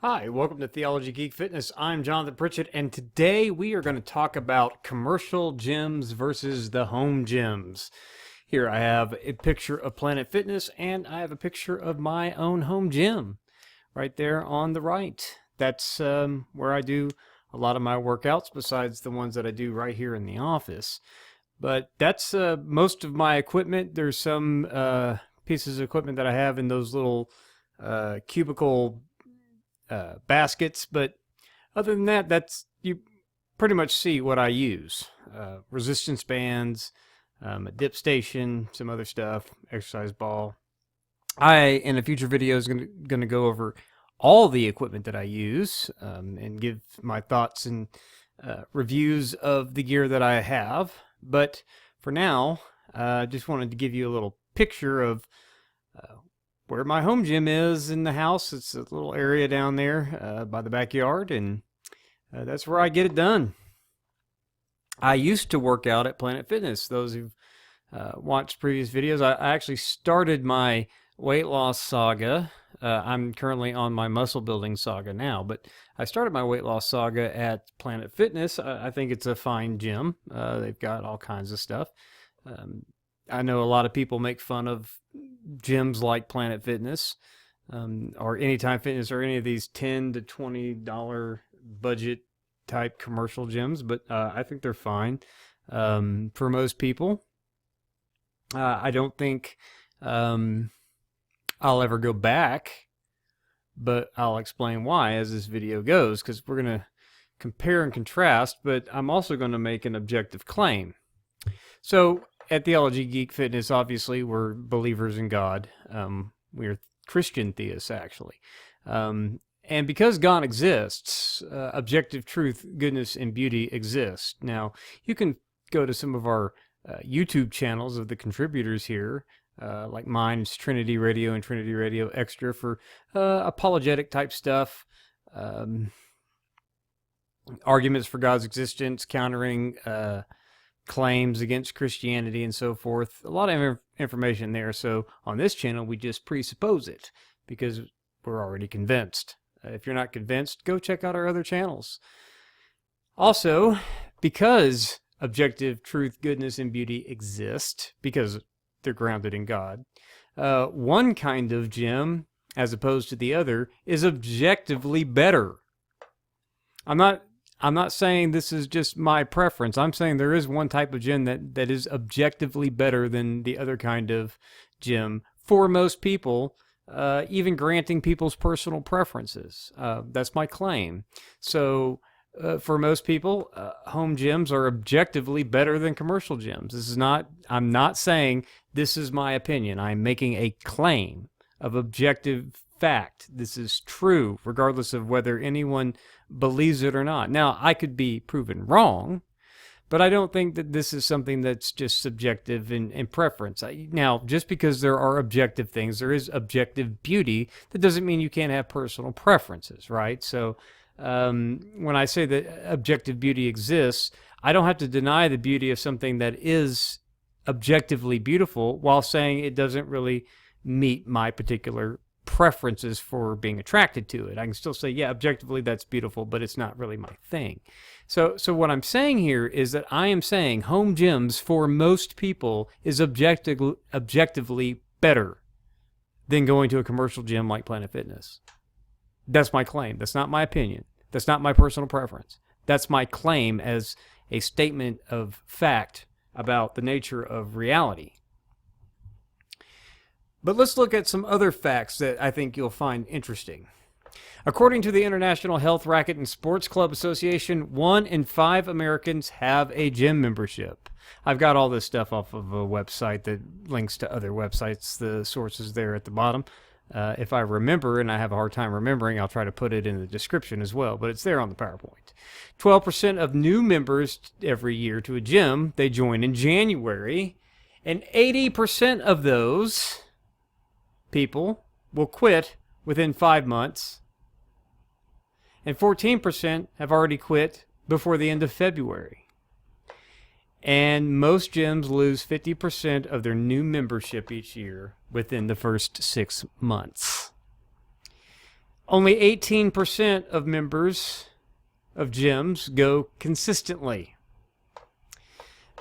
Hi, welcome to Theology, Geek, Fitness. I'm Johnathan Pritchett, and today we are going to talk about commercial gyms versus the home gyms. Here I have a picture of Planet Fitness, and I have a picture of my own home gym right there on the right. That's where I do a lot of my workouts, besides the ones that I do right here in the office. But that's most of my equipment. There's some pieces of equipment that I have in those little cubicle baskets, but other than that, that's you pretty much see what I use. Resistance bands, a dip station, some other stuff, exercise ball. In a future video, is going to go over all the equipment that I use and give my thoughts and reviews of the gear that I have. But for now, I just wanted to give you a little picture of where my home gym is in the house. It's a little area down there by the backyard, and that's where I get it done. I used to work out at Planet Fitness. Those who've watched previous videos, I actually started my weight loss saga. I'm currently on my muscle building saga now, but I started my weight loss saga at Planet Fitness. I think it's a fine gym. They've got all kinds of stuff. I know a lot of people make fun of gyms like Planet Fitness or Anytime Fitness or any of these $10 to $20 budget type commercial gyms, but I think they're fine for most people. I don't think I'll ever go back, but I'll explain why as this video goes, because we're going to compare and contrast, but I'm also going to make an objective claim. So at Theology, Geek, Fitness, obviously, we're believers in God. We're Christian theists, actually. And because God exists, objective truth, goodness, and beauty exist. Now, you can go to some of our YouTube channels of the contributors here, like mine, it's Trinity Radio and Trinity Radio Extra for apologetic type stuff, arguments for God's existence, countering claims against Christianity and so forth. A lot of information there. So on this channel, we just presuppose it because we're already convinced. If you're not convinced, go check out our other channels. Also, because objective truth, goodness, and beauty exist, because they're grounded in God, one kind of gym, as opposed to the other, is objectively better. I'm not saying this is just my preference. I'm saying there is one type of gym that is objectively better than the other kind of gym for most people, even granting people's personal preferences. That's my claim. So for most people, home gyms are objectively better than commercial gyms. I'm not saying this is my opinion. I'm making a claim of objective fact. This is true, regardless of whether anyone believes it or not. Now, I could be proven wrong, but I don't think that this is something that's just subjective in preference. Now, just because there are objective things, there is objective beauty, that doesn't mean you can't have personal preferences, right? So when I say that objective beauty exists, I don't have to deny the beauty of something that is objectively beautiful while saying it doesn't really meet my particular preferences for being attracted to it. I can still say, yeah, objectively that's beautiful, but it's not really my thing. So what I'm saying here is that I am saying home gyms for most people is objectively better than going to a commercial gym like Planet Fitness. That's my claim. That's not my opinion. That's not my personal preference. That's my claim as a statement of fact about the nature of reality. But let's look at some other facts that I think you'll find interesting. According to the International Health, Racquet, and Sports Club Association, 1 in 5 Americans have a gym membership. I've got all this stuff off of a website that links to other websites, the sources there at the bottom. If I remember, and I have a hard time remembering, I'll try to put it in the description as well, but it's there on the PowerPoint. 12% of new members every year to a gym, they join in January, and 80% of those people will quit within 5 months, and 14% have already quit before the end of February. And most gyms lose 50% of their new membership each year within the first 6 months. Only 18% of members of gyms go consistently.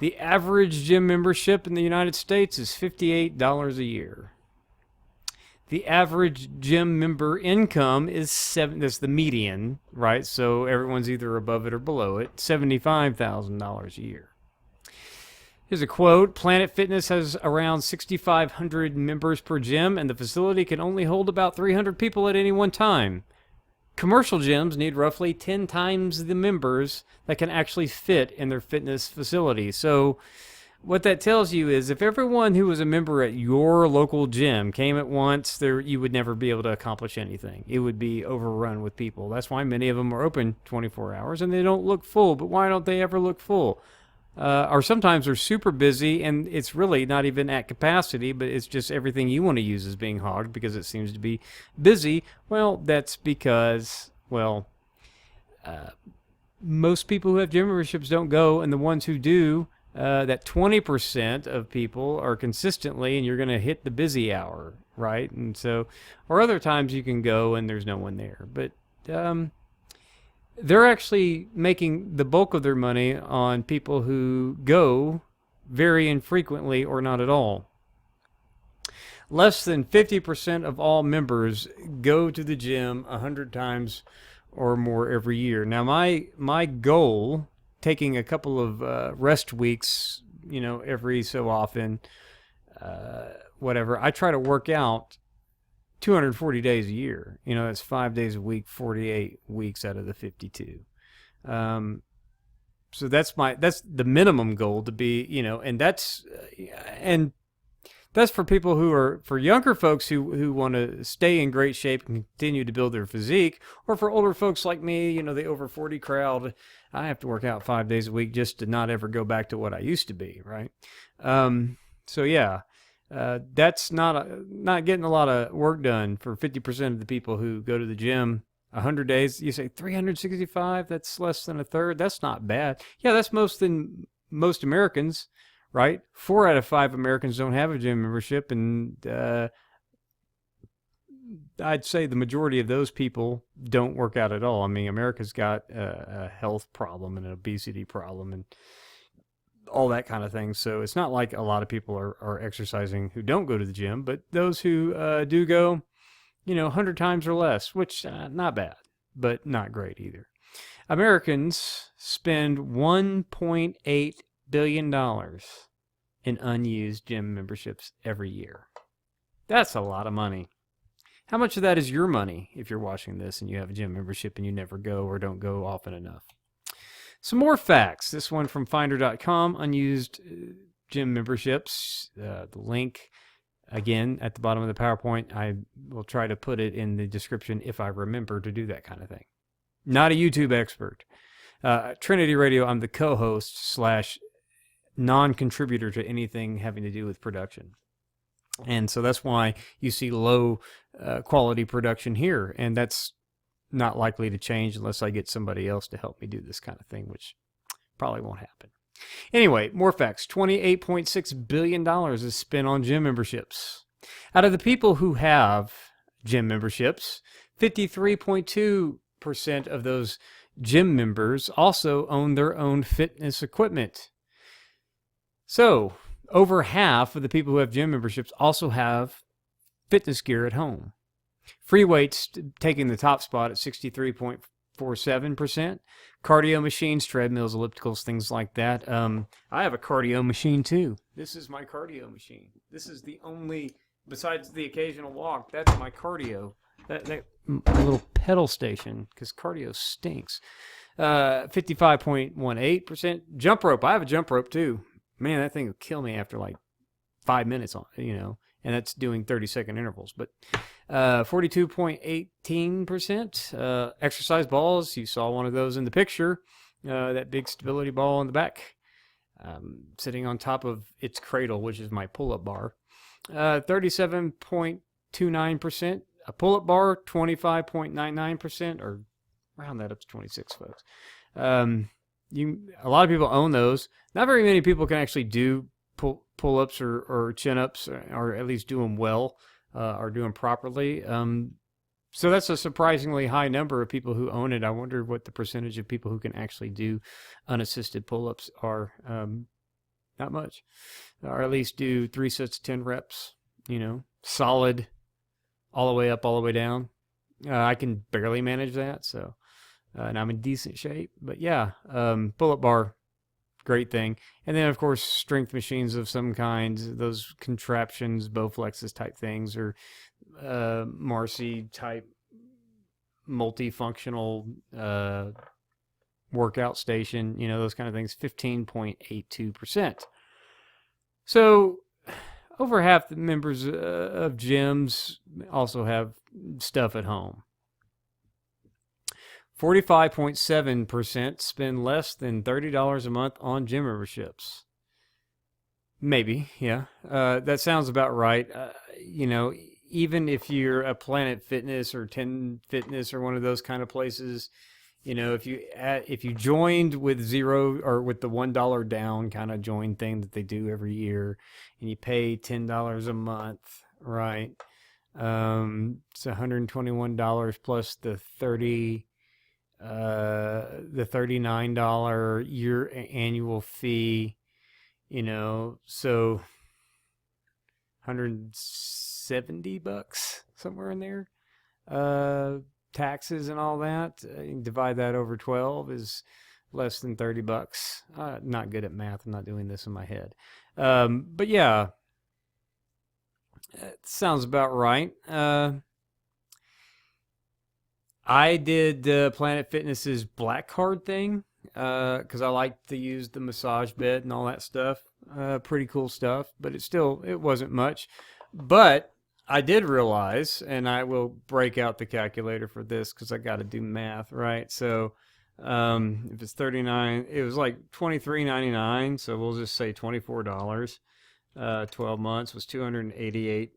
The average gym membership in the United States is $58 a year. The average gym member income is that's the median, right? So everyone's either above it or below it, $75,000 a year. Here's a quote: Planet Fitness has around 6,500 members per gym, and the facility can only hold about 300 people at any one time. Commercial gyms need roughly 10 times the members that can actually fit in their fitness facility. So what that tells you is if everyone who was a member at your local gym came at once, you would never be able to accomplish anything. It would be overrun with people. That's why many of them are open 24 hours and they don't look full. But why don't they ever look full? Or sometimes they're super busy and it's really not even at capacity, but it's just everything you want to use is being hogged because it seems to be busy. Well, that's because, most people who have gym memberships don't go, and the ones who do, that 20% of people are consistently, and you're going to hit the busy hour, right? And so, or other times you can go and there's no one there. But they're actually making the bulk of their money on people who go very infrequently or not at all. Less than 50% of all members go to the gym 100 times or more every year. Now, my goal, taking a couple of rest weeks, every so often, I try to work out 240 days a year. That's 5 days a week, 48 weeks out of the 52. So that's the minimum goal to be, and that's for people for younger folks who want to stay in great shape and continue to build their physique, or for older folks like me, the over 40 crowd. I have to work out 5 days a week just to not ever go back to what I used to be, right? That's not getting a lot of work done for 50% of the people who go to the gym 100 days. You say 365, that's less than a third. That's not bad. Yeah, that's most Americans, right? 4 out of 5 Americans don't have a gym membership, and I'd say the majority of those people don't work out at all. I mean, America's got a health problem and an obesity problem and all that kind of thing. So it's not like a lot of people are exercising who don't go to the gym, but those who do go, 100 times or less, which not bad, but not great either. Americans spend $1.8 billion in unused gym memberships every year. That's a lot of money. How much of that is your money if you're watching this and you have a gym membership and you never go or don't go often enough? Some more facts. This one from Finder.com, unused gym memberships. The link, again, at the bottom of the PowerPoint. I will try to put it in the description if I remember to do that kind of thing. Not a YouTube expert. Trinity Radio, I'm the co-host / non-contributor to anything having to do with production. And so that's why you see low quality production here. And that's not likely to change unless I get somebody else to help me do this kind of thing, which probably won't happen. Anyway, more facts. $28.6 billion is spent on gym memberships. Out of the people who have gym memberships, 53.2% of those gym members also own their own fitness equipment. So, over half of the people who have gym memberships also have fitness gear at home. Free weights taking the top spot at 63.47%. Cardio machines, treadmills, ellipticals, things like that. I have a cardio machine too. This is my cardio machine. This is the only, besides the occasional walk, that's my cardio. That little pedal station, because cardio stinks. 55.18%. Jump rope. I have a jump rope too. Man, that thing will kill me after like 5 minutes on, and that's doing 30-second intervals. But 42.18%. Exercise balls. You saw one of those in the picture. That big stability ball in the back, sitting on top of its cradle, which is my pull-up bar. 37.29%. A pull-up bar, 25.99%, or round that up to 26, folks. A lot of people own those. Not very many people can actually do pull-ups or chin-ups, or at least do them well, or do them properly. So that's a surprisingly high number of people who own it. I wonder what the percentage of people who can actually do unassisted pull-ups are. Not much. Or at least do 3 sets of 10 reps, solid all the way up, all the way down. I can barely manage that, so and I'm in decent shape. But yeah, pull-up bar, great thing. And then, of course, strength machines of some kind, those contraptions, Bowflexes type things, or Marcy type multifunctional workout station, those kind of things, 15.82%. So over half the members of gyms also have stuff at home. 45.7% spend less than $30 a month on gym memberships. Maybe, yeah. That sounds about right. Even if you're a Planet Fitness or 10 Fitness or one of those kind of places, if you joined with zero or with the $1 down kind of join thing that they do every year, and you pay $10 a month, right? It's $121 plus the $39 year annual fee, so $170 somewhere in there. Taxes and all that, you divide that over 12 is less than $30. Not good at math. I'm not doing this in my head. But yeah, it sounds about right. I did Planet Fitness's Black Card thing because I like to use the massage bed and all that stuff. Pretty cool stuff, but it wasn't much. But I did realize, and I will break out the calculator for this because I got to do math, right? So if it's 39, it was like $23.99, so we'll just say $24. 12 months was $288,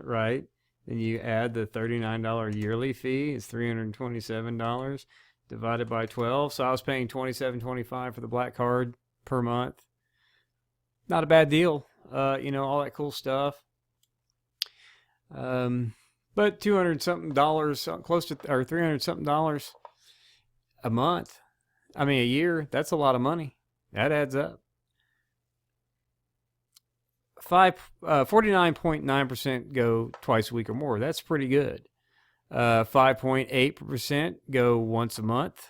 right? Then you add the $39 yearly fee, it's $327 divided by 12. So I was paying $27.25 for the Black Card per month. Not a bad deal. All that cool stuff. But $200 something, close to, or $300 something a month. I mean, a year, that's a lot of money. That adds up. 49.9% go twice a week or more. That's pretty good. 5.8% go once a month.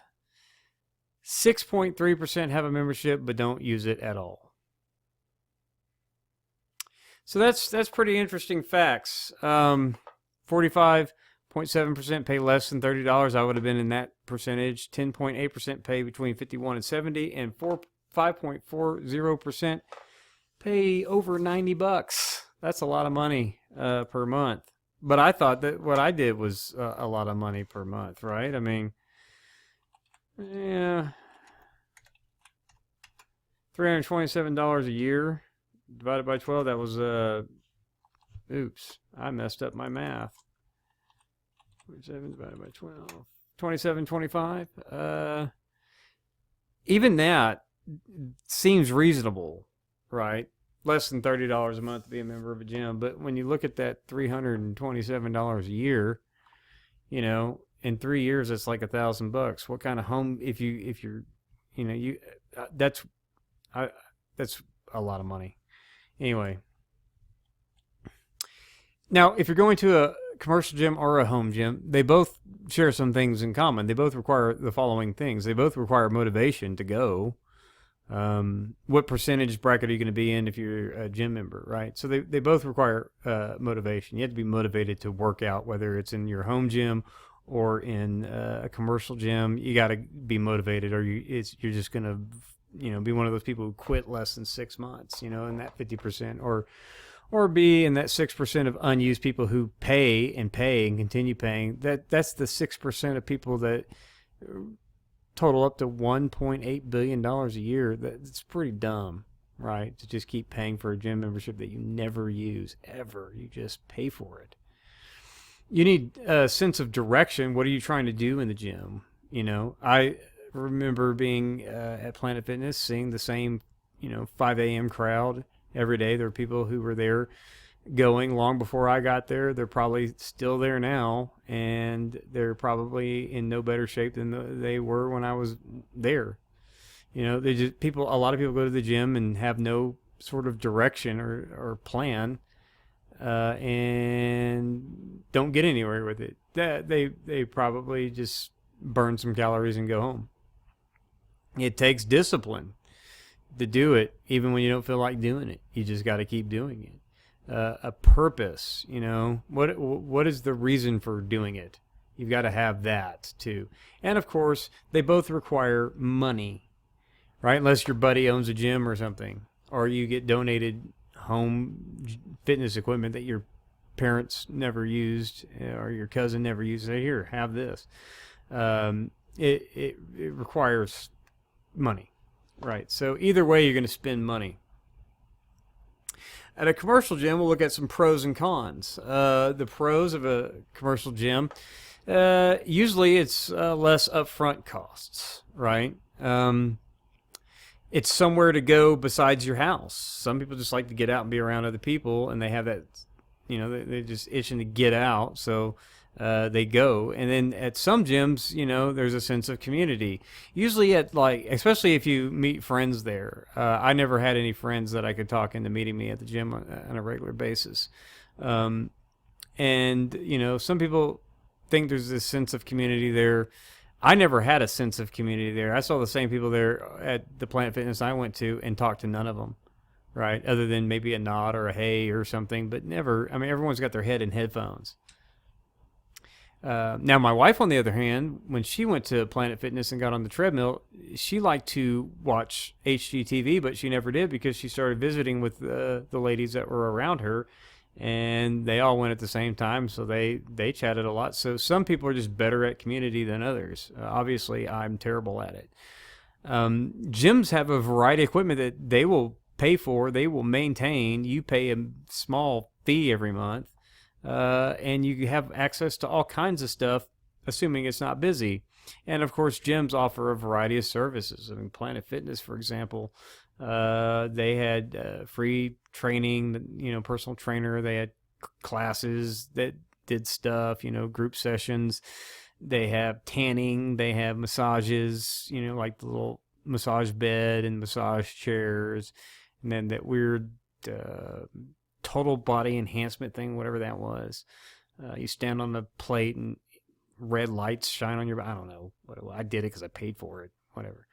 6.3% have a membership but don't use it at all. So that's pretty interesting facts. 45.7% pay less than $30. I would have been in that percentage. 10.8% pay between $51 and $70, and 5.40% pay over $90. That's a lot of money per month. But I thought that what I did was a lot of money per month, right? I mean, yeah, $327 a year. Divided by 12, that was, oops, I messed up my math. 47 divided by 12, 27.25. Even that seems reasonable, right? Less than $30 a month to be a member of a gym. But when you look at that $327 a year, in 3 years, it's like $1,000. What kind of home, if you're, that's a lot of money. Anyway, now if you're going to a commercial gym or a home gym, they both share some things in common. They both require the following things. They both require motivation to go. What percentage bracket are you going to be in if you're a gym member, right? So they both require motivation. You have to be motivated to work out, whether it's in your home gym or in a commercial gym. You got to be motivated, or you're just going to be one of those people who quit less than 6 months, in that 50%, or be in that 6% of unused people who pay and continue paying. That's the 6% of people that total up to $1.8 billion a year. That's pretty dumb, right? To just keep paying for a gym membership that you never use, ever. You just pay for it. You need a sense of direction. What are you trying to do in the gym? I remember being at Planet Fitness, seeing the same 5 a.m. crowd every day. There were people who were there going long before I got there. They're probably still there now, and they're probably in no better shape than they were when I was there. They just a lot of people go to the gym and have no sort of direction or plan, and don't get anywhere with it. They probably just burn some calories and go home. It takes discipline to do it, even when you don't feel like doing it. You just got to keep doing it. A purpose, what is the reason for doing it? You've got to have that too. And of course, they both require money, right? Unless your buddy owns a gym or something, or you get donated home fitness equipment that your parents never used or your cousin never used. Say, here, have this. It requires money, right? So either way, you're going to spend money. At a commercial gym, we'll look at some pros and cons. The pros of a commercial gym, usually it's less upfront costs, right? It's somewhere to go besides your house. Some people just like to get out and be around other people, and they have that, they're just itching to get out, so they go. And then at some gyms, there's a sense of community. Usually especially if you meet friends there. I never had any friends that I could talk into meeting me at the gym on a regular basis. And, some people think there's this sense of community there. I never had a sense of community there. I saw the same people there at the Planet Fitness I went to and talked to none of them, right? Other than maybe a nod or a hey or something, but never. I mean, everyone's got their head in headphones. Now, my wife, on the other hand, when she went to Planet Fitness and got on the treadmill, she liked to watch HGTV, but she never did because she started visiting with the ladies that were around her, and they all went at the same time, so they chatted a lot. So some people are just better at community than others. Obviously, I'm terrible at it. Gyms have a variety of equipment that they will pay for, they will maintain. You pay a small fee every month. And you have access to all kinds of stuff, assuming it's not busy. And of course, gyms offer a variety of services. I mean, Planet Fitness, for example, they had free training, personal trainer. They had classes that did stuff, group sessions. They have tanning. They have massages, like the little massage bed and massage chairs. And then that weird total body enhancement thing, whatever that was. You stand on the plate and red lights shine on your body. I don't know what it was. I did it because I paid for it, whatever.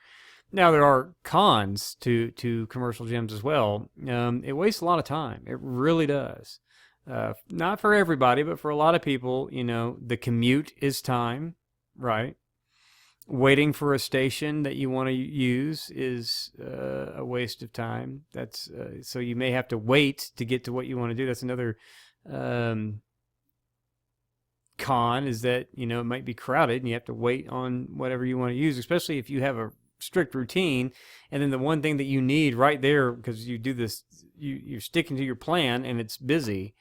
Now, there are cons to commercial gyms as well. It wastes a lot of time. It really does. Not for everybody, but for a lot of people, the commute is time, right? Waiting for a station that you want to use is a waste of time. That's so you may have to wait to get to what you want to do. That's another con, is that it might be crowded and you have to wait on whatever you want to use, especially if you have a strict routine, and then the one thing that you need right there, because you do this, you're sticking to your plan and it's busy,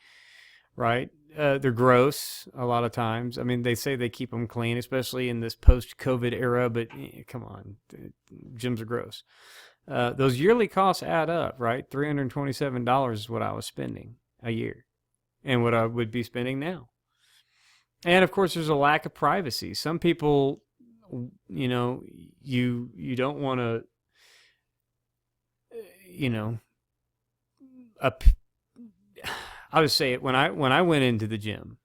right? They're gross a lot of times. I mean, they say they keep them clean, especially in this post-COVID era, but come on, gyms are gross. Those yearly costs add up, right? $327 is what I was spending a year and what I would be spending now. And of course, there's a lack of privacy. Some people, you don't want to, I'll just say it. When I went into the gym,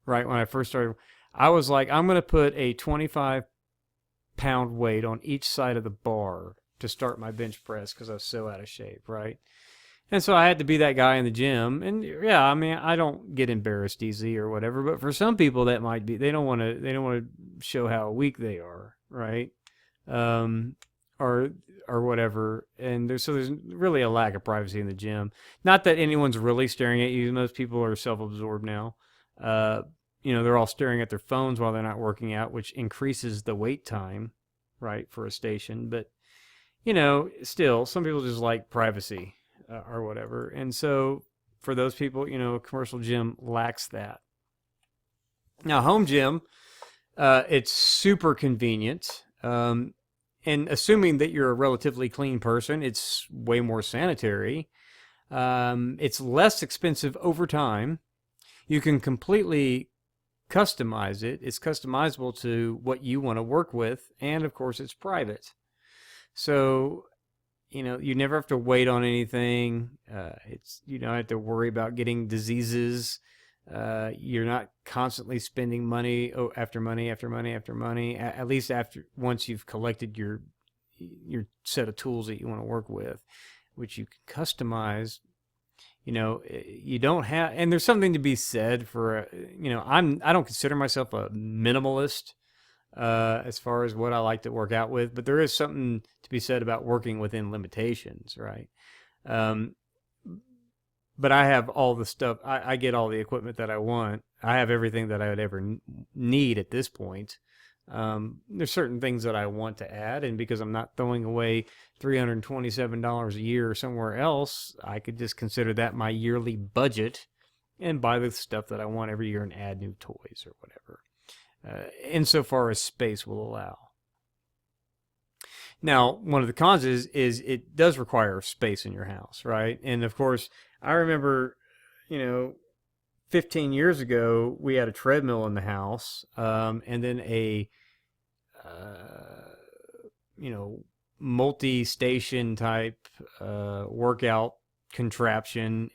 right, when I first started, I was like, I'm going to put a 25-pound weight on each side of the bar to start my bench press because I was so out of shape, right? And so I had to be that guy in the gym. And yeah, I mean, I don't get embarrassed easy or whatever, but for some people that might be, they don't want to show how weak they are, right? Or whatever, and there's really a lack of privacy in the gym. Not that anyone's really staring at you. Most people are self-absorbed now. They're all staring at their phones while they're not working out, which increases the wait time, right, for a station. But still, some people just like privacy or whatever, and so for those people, a commercial gym lacks that. Now, home gym, it's super convenient. And assuming that you're a relatively clean person, it's way more sanitary. It's less expensive over time. You can completely customize it. It's customizable to what you want to work with, and of course, it's private. So, you never have to wait on anything. You don't have to worry about getting diseases. You're not constantly spending money after money after money after money. At least once you've collected your set of tools that you want to work with, which you can customize. You don't have, and there's something to be said for, I don't consider myself a minimalist as far as what I like to work out with, but there is something to be said about working within limitations, right? But I have all the stuff, I get all the equipment that I want. I have everything that I would ever need at this point. There's certain things that I want to add, and because I'm not throwing away $327 a year somewhere else, I could just consider that my yearly budget and buy the stuff that I want every year and add new toys or whatever, insofar as space will allow. Now, one of the cons is it does require space in your house, right? And of course, I remember, 15 years ago, we had a treadmill in the house, and then a, multi-station type workout contraption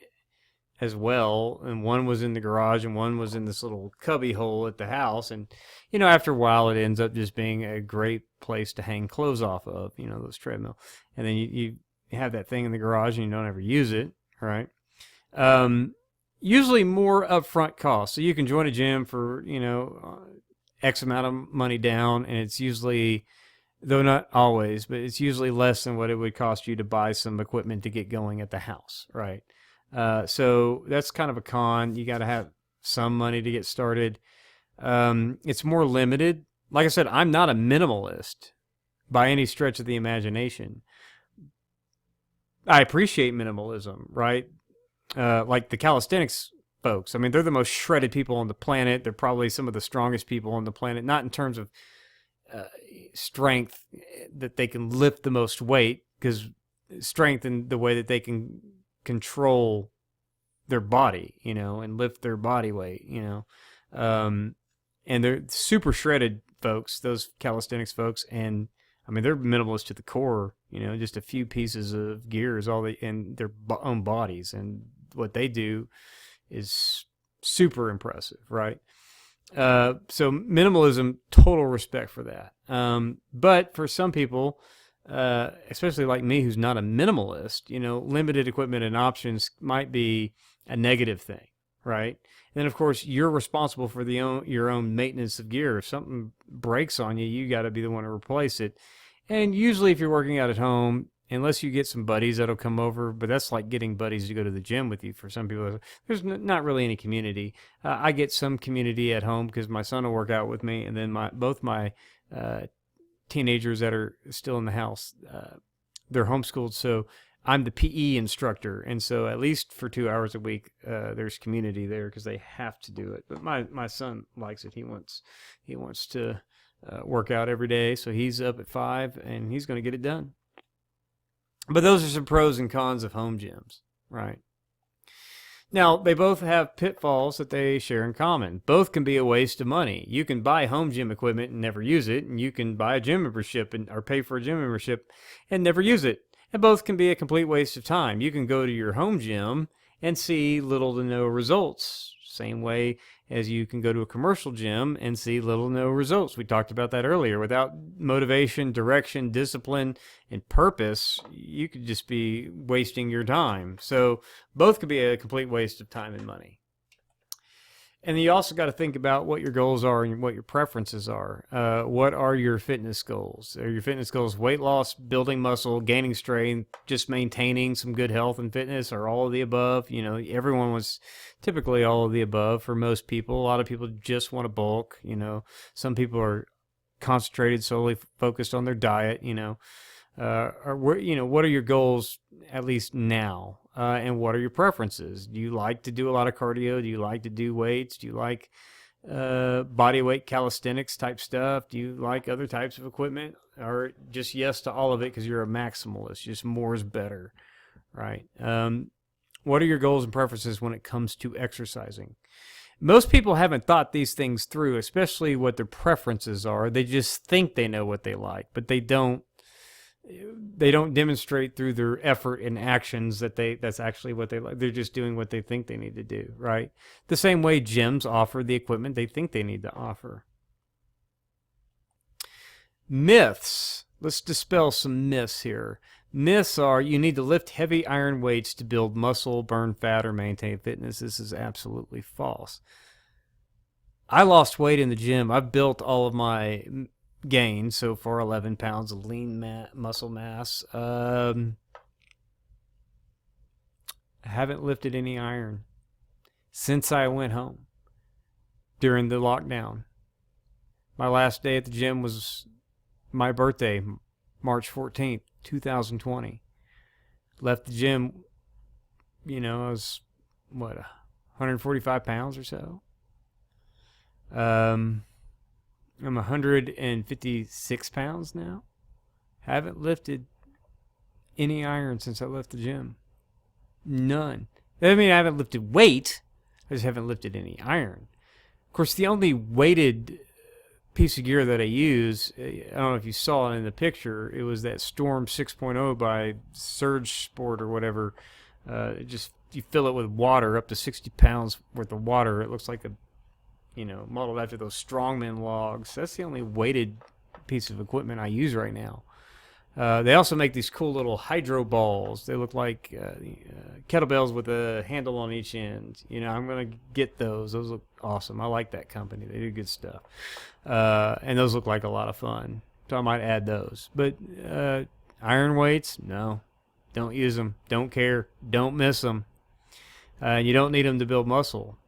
as well. And one was in the garage and one was in this little cubby hole at the house. And, after a while, it ends up just being a great place to hang clothes off of, those treadmill. And then you have that thing in the garage and you don't ever use it, right? Usually more upfront costs. So you can join a gym for, X amount of money down, and it's usually, though not always, but it's usually less than what it would cost you to buy some equipment to get going at the house, right? So that's kind of a con. You got to have some money to get started. It's more limited. Like I said, I'm not a minimalist by any stretch of the imagination. I appreciate minimalism, right? Like the calisthenics folks. I mean, they're the most shredded people on the planet. They're probably some of the strongest people on the planet, not in terms of strength that they can lift the most weight, because strength in the way that they can control their body, and lift their body weight, and they're super shredded folks, those calisthenics folks. And I mean, they're minimalist to the core, just a few pieces of gear is all in their own bodies. And what they do is super impressive, right? So minimalism, total respect for that. But for some people, especially like me, who's not a minimalist, limited equipment and options might be a negative thing, right? And then, of course, you're responsible for your own maintenance of gear. If something breaks on you, you got to be the one to replace it. And usually, if you're working out at home, unless you get some buddies that'll come over, but that's like getting buddies to go to the gym with you. For some people, there's not really any community. I get some community at home because my son will work out with me, and then both my teenagers that are still in the house, they're homeschooled, so I'm the PE instructor, and so at least for 2 hours a week, there's community there because they have to do it. But my son likes it. He wants to work out every day, so he's up at 5 and he's going to get it done. But those are some pros and cons of home gyms, right? Now, they both have pitfalls that they share in common. Both can be a waste of money. You can buy home gym equipment and never use it, and you can buy a gym membership or pay for a gym membership and never use it. And both can be a complete waste of time. You can go to your home gym and see little to no results, same way as you can go to a commercial gym and see little to no results. We talked about that earlier. Without motivation, direction, discipline, and purpose, you could just be wasting your time. So both could be a complete waste of time and money. And then you also got to think about what your goals are and what your preferences are. What are your fitness goals? Are your fitness goals weight loss, building muscle, gaining strength, just maintaining some good health and fitness, or all of the above? Everyone wants typically all of the above for most people. A lot of people just want to bulk. Some people are concentrated, solely focused on their diet. What are your goals at least now? And what are your preferences? Do you like to do a lot of cardio? Do you like to do weights? Do you like body weight calisthenics type stuff? Do you like other types of equipment? Or just yes to all of it because you're a maximalist? Just more is better, right? What are your goals and preferences when it comes to exercising? Most people haven't thought these things through, especially what their preferences are. They just think they know what they like, but they don't demonstrate through their effort and actions that's actually what they like. They're just doing what they think they need to do, right? The same way gyms offer the equipment they think they need to offer. Myths. Let's dispel some myths here. Myths are you need to lift heavy iron weights to build muscle, burn fat, or maintain fitness. This is absolutely false. I lost weight in the gym. I've built all of my gains so far, 11 pounds of lean muscle mass. I haven't lifted any iron since I went home during the lockdown. My last day at the gym was my birthday, March 14th, 2020. Left the gym, I was, 145 pounds or so. I'm 156 pounds now. Haven't lifted any iron since I left the gym. None. I mean, I haven't lifted weight. I just haven't lifted any iron. Of course, the only weighted piece of gear that I use, I don't know if you saw it in the picture, it was that Storm 6.0 by Surge Sport or whatever. You fill it with water, up to 60 pounds worth of water. It looks like modeled after those strongman logs. That's the only weighted piece of equipment I use right now. They also make these cool little hydro balls. They look like kettlebells with a handle on each end. I'm going to get those. Those look awesome. I like that company. They do good stuff. And those look like a lot of fun. So I might add those. But iron weights, no. Don't use them. Don't care. Don't miss them. You don't need them to build muscle.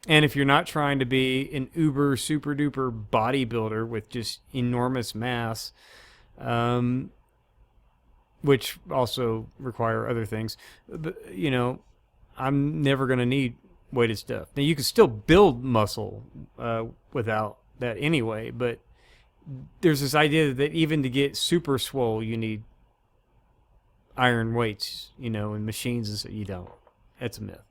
And if you're not trying to be an uber, super duper bodybuilder with just enormous mass, which also require other things, but, I'm never going to need weighted stuff. Now, you can still build muscle without that anyway, but there's this idea that even to get super swole, you need iron weights, and machines, and so you don't. That's a myth.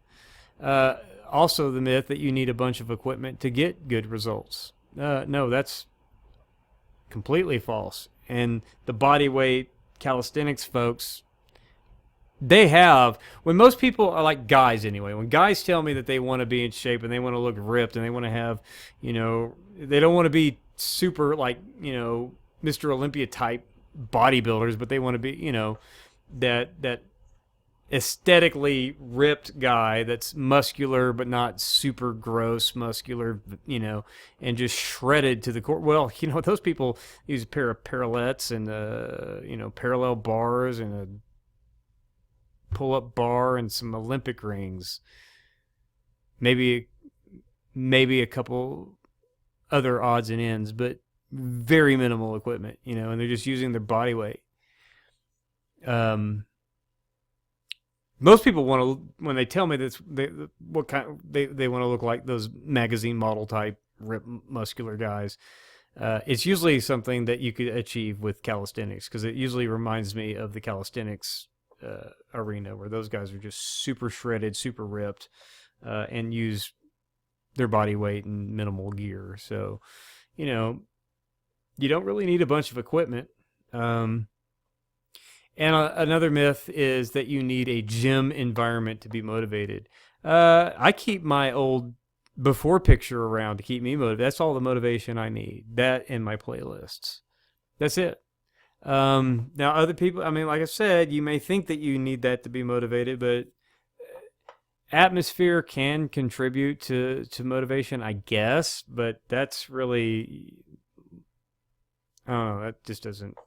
Also the myth that you need a bunch of equipment to get good results. No, that's completely false. And the body weight calisthenics folks, when most people are like guys anyway, when guys tell me that they want to be in shape and they want to look ripped and they want to have, they don't want to be super like, Mr. Olympia type bodybuilders, but they want to be, that aesthetically ripped guy that's muscular but not super gross muscular, and just shredded to the core. Well, those people use a pair of parallettes and parallel bars and a pull-up bar and some Olympic rings, maybe a couple other odds and ends, but very minimal equipment, and they're just using their body weight. Most people want to, when they tell me this, they want to look like those magazine model type ripped muscular guys. It's usually something that you could achieve with calisthenics, because it usually reminds me of the calisthenics arena, where those guys are just super shredded, super ripped, and use their body weight and minimal gear. So, you don't really need a bunch of equipment. And another myth is that you need a gym environment to be motivated. I keep my old before picture around to keep me motivated. That's all the motivation I need. That and my playlists. That's it. Now, other people, like I said, you may think that you need that to be motivated, but atmosphere can contribute to motivation, I guess. But that's really, I don't know, that just doesn't.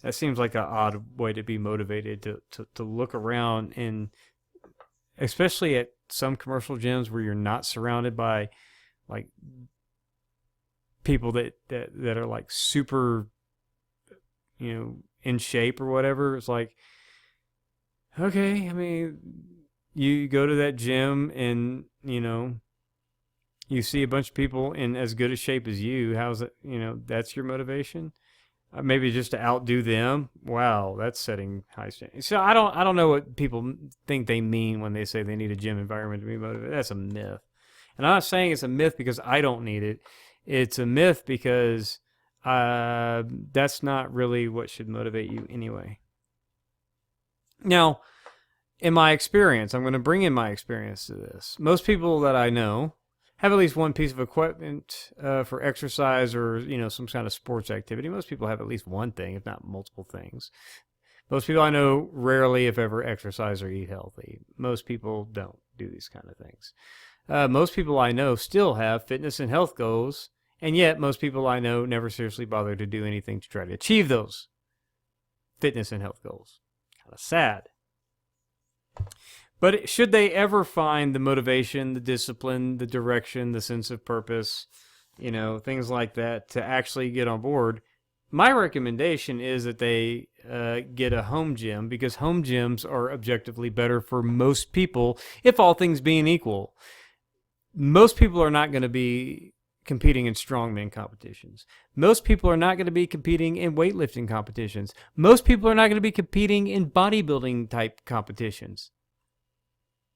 That seems like an odd way to be motivated, to look around, and especially at some commercial gyms where you're not surrounded by like people that are like super, in shape or whatever. It's like, okay, you go to that gym and, you see a bunch of people in as good a shape as you. How's it, that's your motivation? maybe just to outdo them. Wow, that's setting high standards. So I don't know what people think they mean when they say they need a gym environment to be motivated. That's a myth. And I'm not saying it's a myth because I don't need it. It's a myth because that's not really what should motivate you anyway. Now, in my experience, I'm going to bring in my experience to this. Most people that I know have at least one piece of equipment for exercise or, some kind of sports activity. Most people have at least one thing, if not multiple things. Most people I know rarely, if ever, exercise or eat healthy. Most people don't do these kind of things. Most people I know still have fitness and health goals, and yet most people I know never seriously bother to do anything to try to achieve those fitness and health goals. Kind of sad. But should they ever find the motivation, the discipline, the direction, the sense of purpose, things like that to actually get on board, my recommendation is that they get a home gym, because home gyms are objectively better for most people, if all things being equal. Most people are not going to be competing in strongman competitions. Most people are not going to be competing in weightlifting competitions. Most people are not going to be competing in bodybuilding type competitions.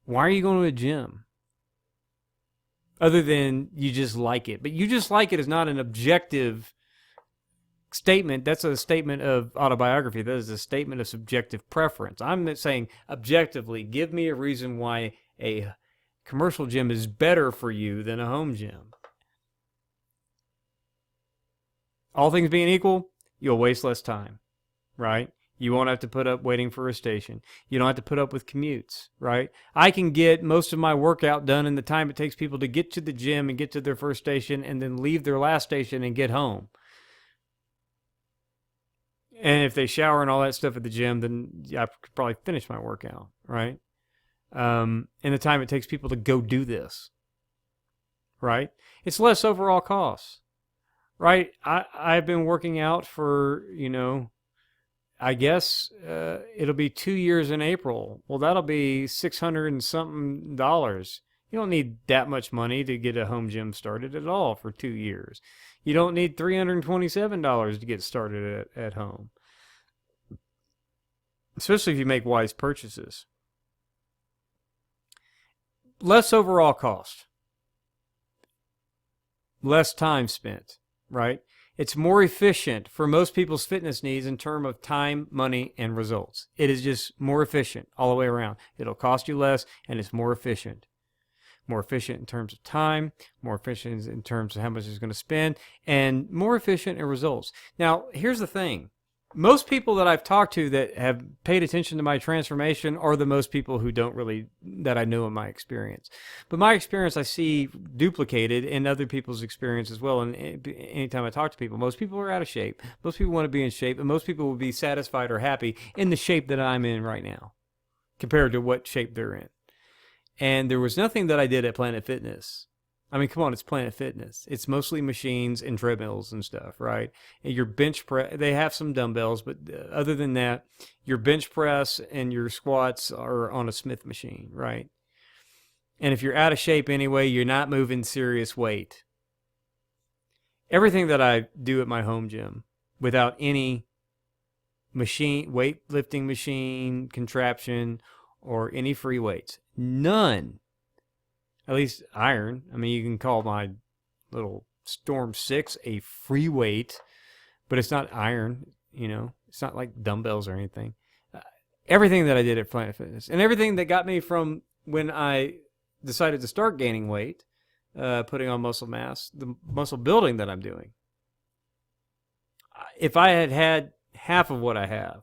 Why are you going to a gym? Other than you just like it. But you just like it is not an objective statement. That's a statement of autobiography. That is a statement of subjective preference. I'm saying objectively, give me a reason why a commercial gym is better for you than a home gym. All things being equal, you'll waste less time, right? You won't have to put up waiting for a station. You don't have to put up with commutes, right? I can get most of my workout done in the time it takes people to get to the gym and get to their first station and then leave their last station and get home. And if they shower and all that stuff at the gym, then I could probably finish my workout, right? In the time it takes people to go do this, right? It's less overall costs, right? I've been working out for, I guess it'll be 2 years in April. Well, that'll be $600 and something. You don't need that much money to get a home gym started at all for 2 years. You don't need $327 to get started at home, especially if you make wise purchases. Less overall cost, less time spent, right? It's more efficient for most people's fitness needs in terms of time, money, and results. It is just more efficient all the way around. It'll cost you less, and it's more efficient. More efficient in terms of time, more efficient in terms of how much it's going to spend, and more efficient in results. Now, here's the thing. Most people that I've talked to that have paid attention to my transformation are the most people who don't really, that I know in my experience. But my experience I see duplicated in other people's experience as well. And anytime I talk to people, most people are out of shape. Most people want to be in shape, and most people will be satisfied or happy in the shape that I'm in right now compared to what shape they're in. And there was nothing that I did at Planet Fitness. I mean, come on, it's Planet Fitness. It's mostly machines and treadmills and stuff, right? And your bench press, they have some dumbbells, but other than that, your bench press and your squats are on a Smith machine, right? And if you're out of shape anyway, you're not moving serious weight. Everything that I do at my home gym without any machine, weightlifting machine, contraption, or any free weights, none. At least iron. I mean, you can call my little Storm 6 a free weight, but it's not iron, It's not like dumbbells or anything. Everything that I did at Planet Fitness, and everything that got me from when I decided to start gaining weight, putting on muscle mass, the muscle building that I'm doing. If I had had half of what I have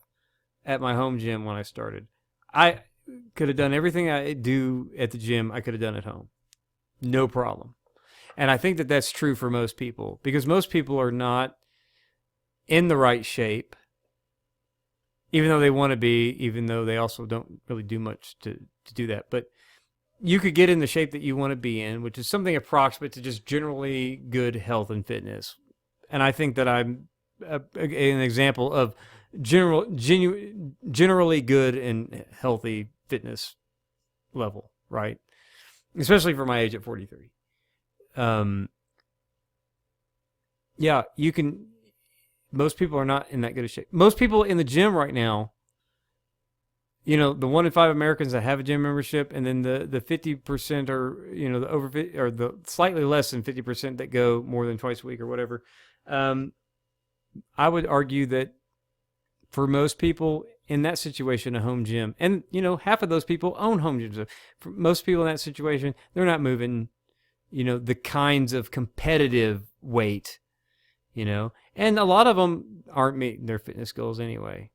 at my home gym when I started, I could have done everything I do at the gym, I could have done at home. No problem. And I think that that's true for most people, because most people are not in the right shape, even though they want to be, even though they also don't really do much to do that. But you could get in the shape that you want to be in, which is something approximate to just generally good health and fitness. And I think that I'm an example of generally good and healthy fitness level, right? Especially for my age at 43. Yeah, you can. most people are not in that good of shape. Most people in the gym right now, the 1 in 5 Americans that have a gym membership, and then the 50% or the over or the slightly less than 50% that go more than twice a week or whatever. I would argue that for most people in that situation, a home gym, and half of those people own home gyms. So for most people in that situation, they're not moving, the kinds of competitive weight, and a lot of them aren't meeting their fitness goals anyway.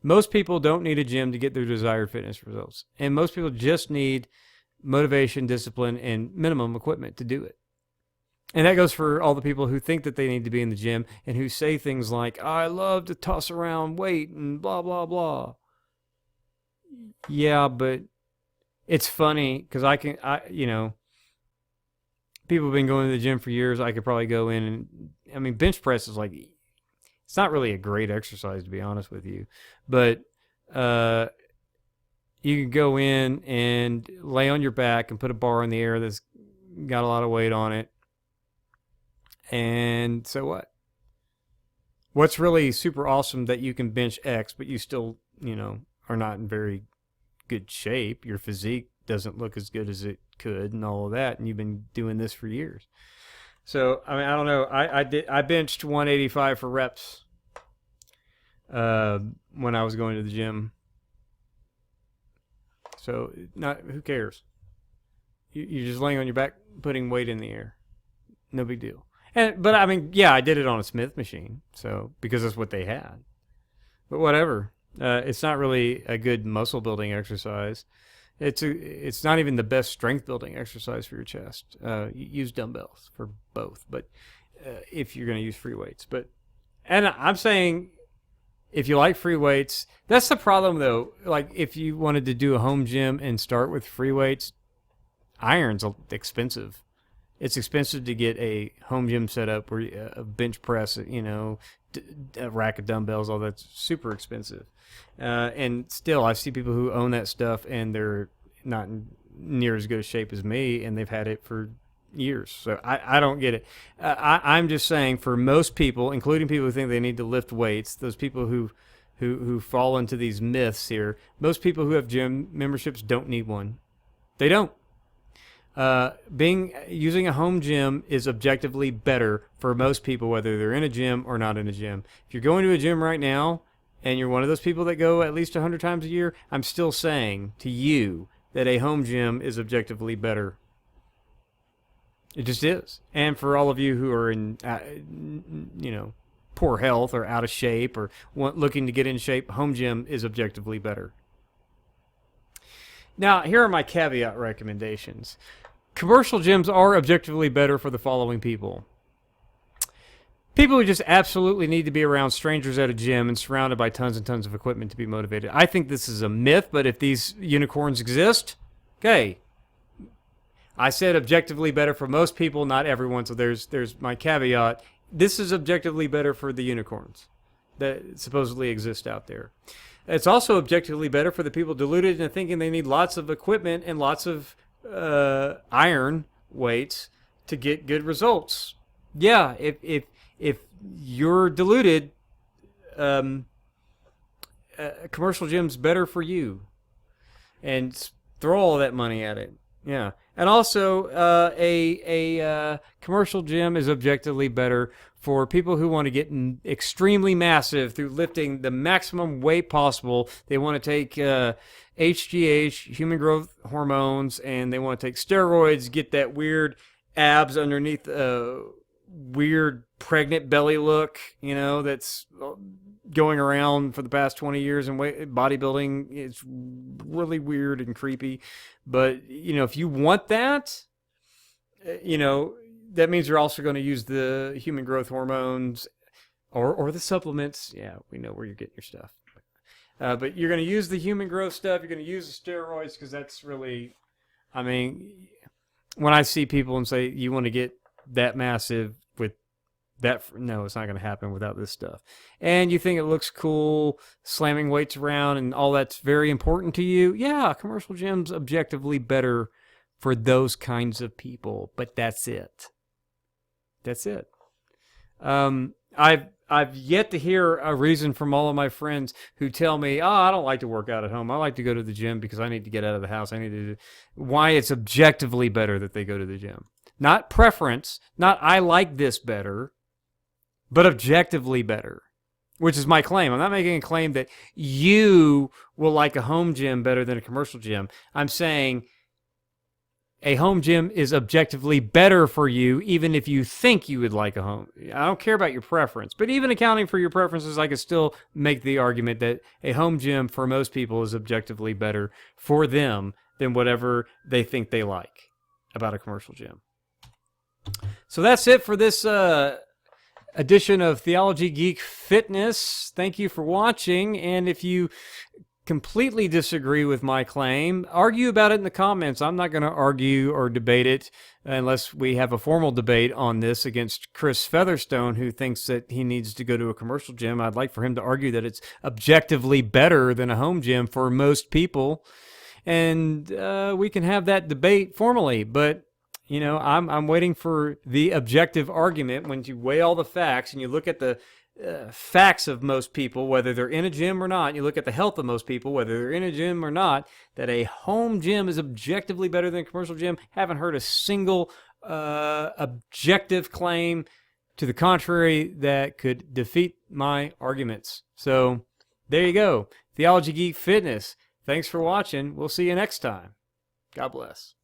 Most people don't need a gym to get their desired fitness results. And most people just need motivation, discipline, and minimum equipment to do it. And that goes for all the people who think that they need to be in the gym and who say things like, I love to toss around weight and blah, blah, blah. Yeah, but it's funny because people have been going to the gym for years. I could probably go in and, bench press is like, it's not really a great exercise, to be honest with you. But you can go in and lay on your back and put a bar in the air that's got a lot of weight on it. And so what? What's really super awesome that you can bench X, but you still, are not in very good shape. Your physique doesn't look as good as it could and all of that. And you've been doing this for years. So, I don't know. I benched 185 for reps when I was going to the gym. So, who cares? You're just laying on your back, putting weight in the air. No big deal. But I did it on a Smith machine, so because that's what they had. But whatever. It's not really a good muscle building exercise. It's not even the best strength building exercise for your chest. Use dumbbells for both, but if you're going to use free weights. And I'm saying if you like free weights, that's the problem though. Like if you wanted to do a home gym and start with free weights, iron's expensive. It's expensive to get a home gym set up where a bench press, a rack of dumbbells, all that's super expensive. And still, I see people who own that stuff and they're not in near as good a shape as me, and they've had it for years. So I don't get it. I'm just saying for most people, including people who think they need to lift weights, those people who fall into these myths here, most people who have gym memberships don't need one. They don't. Using a home gym is objectively better for most people, whether they're in a gym or not in a gym. If you're going to a gym right now and you're one of those people that go at least 100 times a year, I'm still saying to you that a home gym is objectively better. It just is. And for all of you who are in, poor health or out of shape or looking to get in shape, home gym is objectively better. Now, here are my caveat recommendations. Commercial gyms are objectively better for the following people. People who just absolutely need to be around strangers at a gym and surrounded by tons and tons of equipment to be motivated. I think this is a myth, but if these unicorns exist, okay. I said objectively better for most people, not everyone, so there's my caveat. This is objectively better for the unicorns that supposedly exist out there. It's also objectively better for the people deluded into thinking they need lots of equipment and lots of iron weights to get good results. Yeah, if you're deluded, a commercial gym's better for you, and throw all that money at it. Yeah, and also a commercial gym is objectively better for people who want to get extremely massive through lifting the maximum weight possible. They want to take HGH, human growth hormones, and they want to take steroids, get that weird abs underneath weird pregnant belly look, that's going around for the past 20 years in bodybuilding. It's really weird and creepy. But, if you want that, that means you're also going to use the human growth hormones or the supplements. Yeah, we know where you're getting your stuff. But you're going to use the human growth stuff. You're going to use the steroids because that's really, when I see people and say, you want to get that massive with that, no, it's not going to happen without this stuff. And you think it looks cool, slamming weights around and all that's very important to you. Yeah, commercial gym's objectively better for those kinds of people, but that's it. That's it. I've yet to hear a reason from all of my friends who tell me, "Oh, I don't like to work out at home. I like to go to the gym because I need to get out of the house. I need to." Why it's objectively better that they go to the gym, not preference, not I like this better, but objectively better, which is my claim. I'm not making a claim that you will like a home gym better than a commercial gym. I'm saying a home gym is objectively better for you, even if you think you would like a home. I don't care about your preference, but even accounting for your preferences, I could still make the argument that a home gym for most people is objectively better for them than whatever they think they like about a commercial gym. So that's it for this edition of Theology, Geek, Fitness. Thank you for watching, and if you completely disagree with my claim, argue about it in the comments. I'm not going to argue or debate it unless we have a formal debate on this against Chris Featherstone, who thinks that he needs to go to a commercial gym. I'd like for him to argue that it's objectively better than a home gym for most people, and we can have that debate formally. But you know, I'm waiting for the objective argument. When you weigh all the facts and you look at the facts of most people, whether they're in a gym or not, you look at the health of most people, whether they're in a gym or not, that a home gym is objectively better than a commercial gym. Haven't heard a single objective claim to the contrary that could defeat my arguments. So there you go. Theology, Geek, Fitness. Thanks for watching. We'll see you next time. God bless.